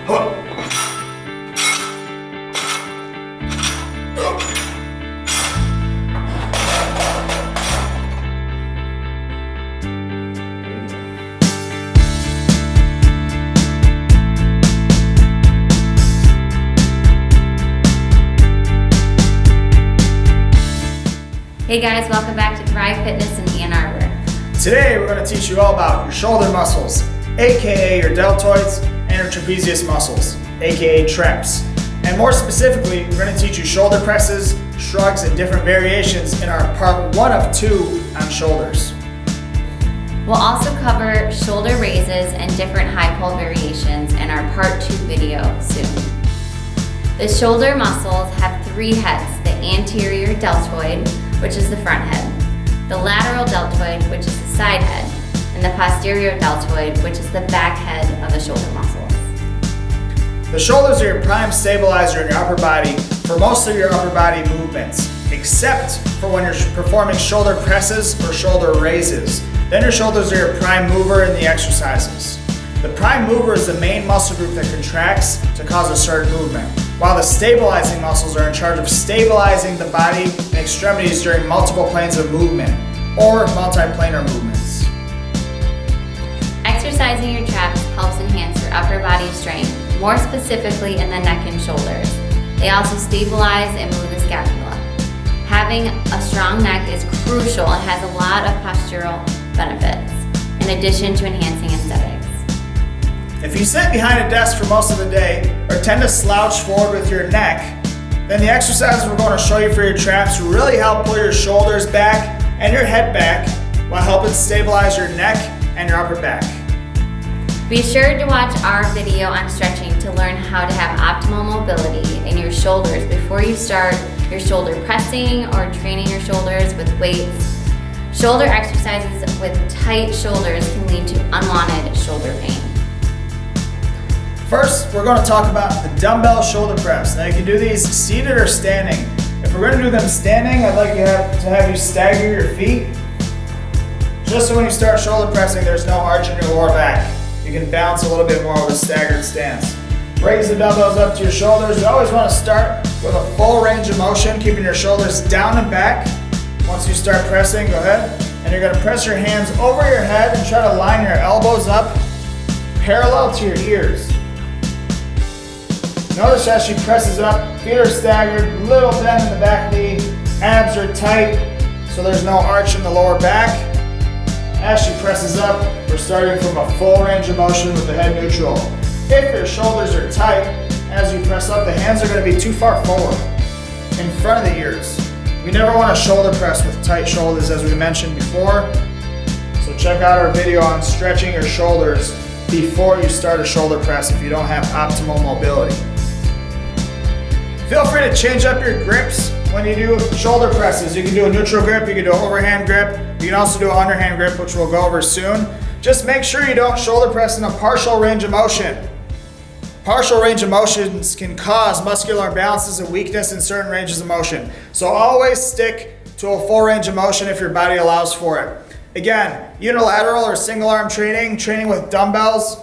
Hey guys, welcome back to Thrive Fitness in Ann Arbor. Today we're going to teach you all about your shoulder muscles, aka your deltoids, and your trapezius muscles, aka traps. And more specifically, we're going to teach you shoulder presses, shrugs, and different variations in our part 1 of 2 on shoulders. We'll also cover shoulder raises and different high pull variations in our part 2 video soon. The shoulder muscles have 3 heads: the anterior deltoid, which is the front head, the lateral deltoid, which is the side head, and the posterior deltoid, which is the back head of the shoulder muscles. The shoulders are your prime stabilizer in your upper body for most of your upper body movements, except for when you're performing shoulder presses or shoulder raises. Then your shoulders are your prime mover in the exercises. The prime mover is the main muscle group that contracts to cause a certain movement, while the stabilizing muscles are in charge of stabilizing the body and extremities during multiple planes of movement or multiplanar movements. Exercising your traps helps enhance your upper body strength, more specifically in the neck and shoulders. They also stabilize and move the scapula. Having a strong neck is crucial and has a lot of postural benefits, in addition to enhancing aesthetics. If you sit behind a desk for most of the day or tend to slouch forward with your neck, then the exercises we're going to show you for your traps really help pull your shoulders back and your head back while helping stabilize your neck and your upper back. Be sure to watch our video on stretching to learn how to have optimal mobility in your shoulders before you start your shoulder pressing or training your shoulders with weights. Shoulder exercises with tight shoulders can lead to unwanted shoulder pain. First, we're going to talk about the dumbbell shoulder press. Now you can do these seated or standing. If we're going to do them standing, I'd like to have you stagger your feet. Just so when you start shoulder pressing, there's no arch in your lower back. You can bounce a little bit more with a staggered stance. Raise the dumbbells up to your shoulders. You always want to start with a full range of motion, keeping your shoulders down and back. Once you start pressing, go ahead. And you're going to press your hands over your head and try to line your elbows up parallel to your ears. Notice as she presses up, feet are staggered, little bend in the back knee, abs are tight, so there's no arch in the lower back. As she presses up, we're starting from a full range of motion with the head neutral. If your shoulders are tight, as you press up, the hands are going to be too far forward, in front of the ears. We never want to shoulder press with tight shoulders, as we mentioned before. So check out our video on stretching your shoulders before you start a shoulder press if you don't have optimal mobility. Feel free to change up your grips when you do shoulder presses. You can do a neutral grip, you can do an overhand grip, you can also do an underhand grip, which we'll go over soon. Just make sure you don't shoulder press in a partial range of motion. Partial range of motions can cause muscular imbalances and weakness in certain ranges of motion. So always stick to a full range of motion if your body allows for it. Again, unilateral or single arm training with dumbbells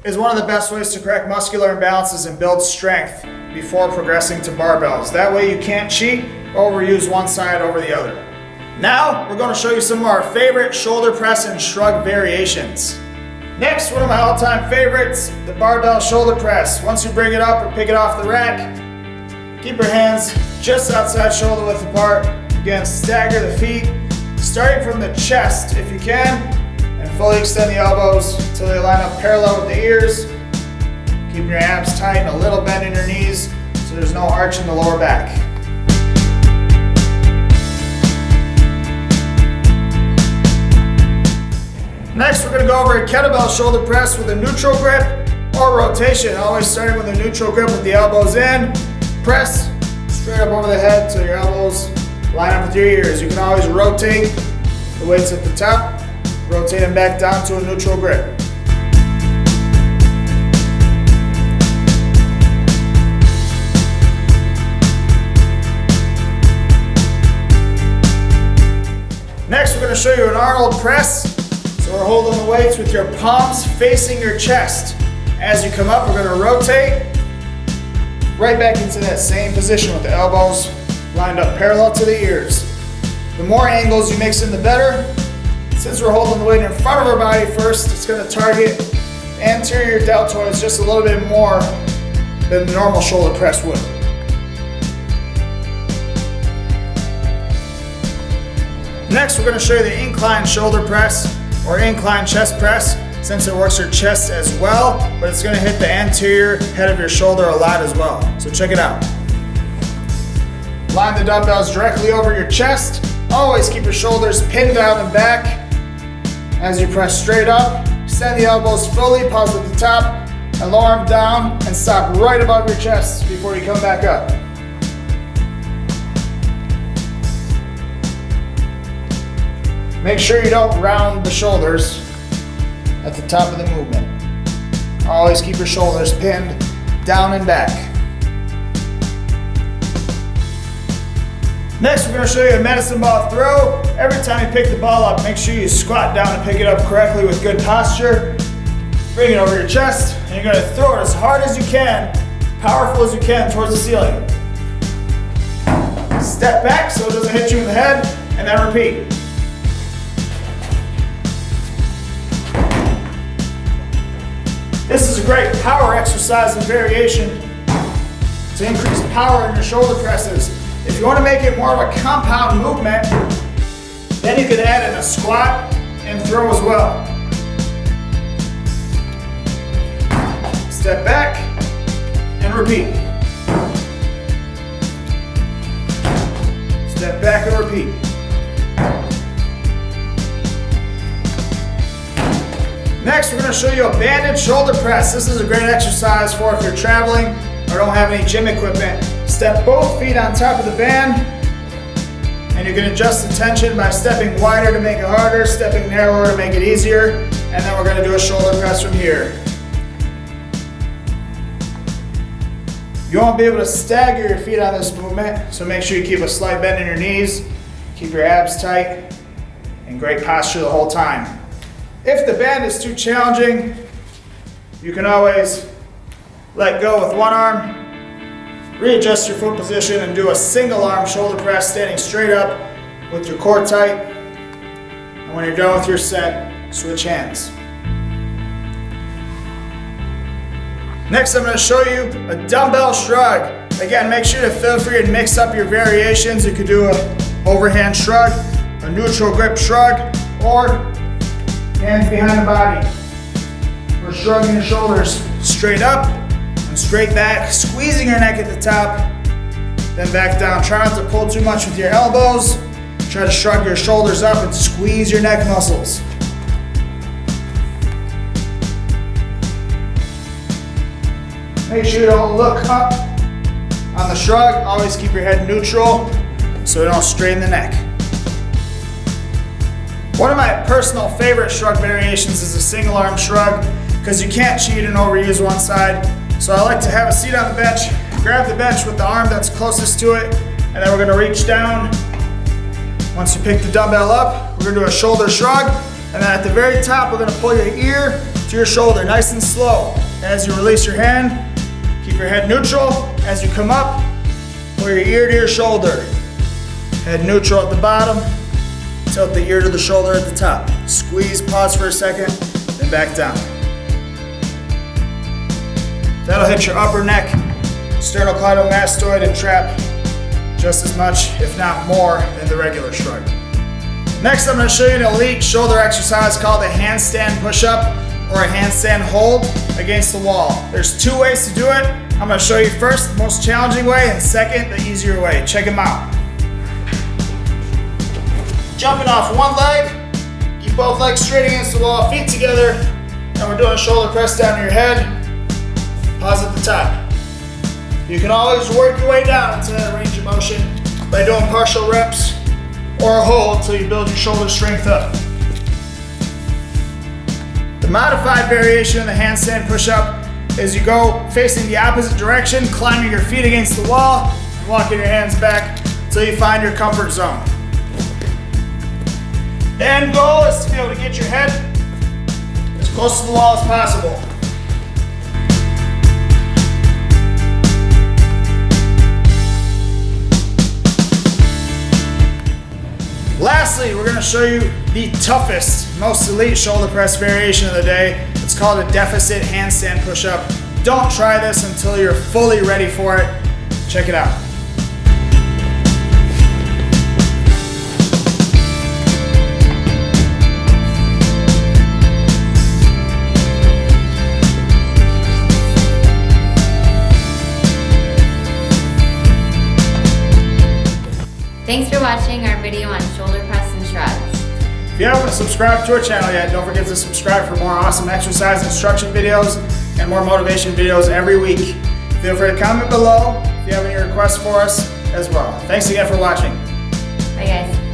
is one of the best ways to correct muscular imbalances and build strength before progressing to barbells. That way you can't cheat or overuse one side over the other. Now we're going to show you some of our favorite shoulder press and shrug variations. Next, one of my all-time favorites, the barbell shoulder press. Once you bring it up or pick it off the rack, keep your hands just outside shoulder width apart. Again, stagger the feet, starting from the chest if you can, and fully extend the elbows until they line up parallel with the ears. Keep your abs tight and a little bend in your knees so there's no arch in the lower back. Next, we're going to go over a kettlebell shoulder press with a neutral grip or rotation. Always starting with a neutral grip with the elbows in. Press straight up over the head till your elbows line up with your ears. You can always rotate the weights at the top, rotate them back down to a neutral grip. Next, we're going to show you an Arnold press. So we're holding the weights with your palms facing your chest. As you come up, we're going to rotate right back into that same position with the elbows lined up parallel to the ears. The more angles you mix in, the better. Since we're holding the weight in front of our body first, it's going to target the anterior deltoids just a little bit more than the normal shoulder press would. Next, we're going to show you the incline shoulder press or incline chest press, since it works your chest as well, but it's going to hit the anterior head of your shoulder a lot as well. So check it out. Line the dumbbells directly over your chest. Always keep your shoulders pinned down and back. As you press straight up, extend the elbows fully, pause at the top, and lower them down and stop right above your chest before you come back up. Make sure you don't round the shoulders at the top of the movement. Always keep your shoulders pinned down and back. Next, we're going to show you a medicine ball throw. Every time you pick the ball up, make sure you squat down and pick it up correctly with good posture. Bring it over your chest, and you're going to throw it as hard as you can, powerful as you can towards the ceiling. Step back so it doesn't hit you in the head, and then repeat. This is a great power exercise and variation to increase power in your shoulder presses. If you want to make it more of a compound movement, then you can add in a squat and throw as well. Step back and repeat. Step back and repeat. Next, we're going to show you a banded shoulder press. This is a great exercise for if you're traveling or don't have any gym equipment. Step both feet on top of the band, and you can adjust the tension by stepping wider to make it harder, stepping narrower to make it easier, and then we're going to do a shoulder press from here. You won't be able to stagger your feet on this movement, so make sure you keep a slight bend in your knees, keep your abs tight, and great posture the whole time. If the band is too challenging, you can always let go with one arm, readjust your foot position, and do a single arm shoulder press standing straight up with your core tight. And when you're done with your set, switch hands. Next, I'm going to show you a dumbbell shrug. Again, make sure to feel free to mix up your variations. You could do an overhand shrug, a neutral grip shrug, or hands behind the body. We're shrugging your shoulders straight up and straight back, squeezing your neck at the top, then back down. Try not to pull too much with your elbows. Try to shrug your shoulders up and squeeze your neck muscles. Make sure you don't look up on the shrug. Always keep your head neutral so you don't strain the neck. One of my personal favorite shrug variations is a single arm shrug because you can't cheat and overuse one side. So I like to have a seat on the bench, grab the bench with the arm that's closest to it, and then we're going to reach down. Once you pick the dumbbell up, we're going to do a shoulder shrug, and then at the very top, we're going to pull your ear to your shoulder, nice and slow. As you release your hand, keep your head neutral. As you come up, pull your ear to your shoulder. Head neutral at the bottom. Tilt the ear to the shoulder at the top. Squeeze, pause for a second, then back down. That'll hit your upper neck, sternocleidomastoid, and trap just as much, if not more, than the regular shrug. Next, I'm going to show you an elite shoulder exercise called a handstand push up or a handstand hold against the wall. There's two ways to do it. I'm going to show you first the most challenging way and second the easier way. Check them out. Jumping off one leg, keep both legs straight against the wall, feet together, and we're doing a shoulder press down to your head. Pause at the top. You can always work your way down into that range of motion by doing partial reps or a hold until you build your shoulder strength up. The modified variation of the handstand push-up is you go facing the opposite direction, climbing your feet against the wall, and walking your hands back until you find your comfort zone. The end goal is to be able to get your head as close to the wall as possible. Lastly, we're gonna show you the toughest, most elite shoulder press variation of the day. It's called a deficit handstand push-up. Don't try this until you're fully ready for it. Check it out. Thanks for watching our video on shoulder press and shrugs. If you haven't subscribed to our channel yet, don't forget to subscribe for more awesome exercise instruction videos and more motivation videos every week. Feel free to comment below if you have any requests for us as well. Thanks again for watching. Bye guys.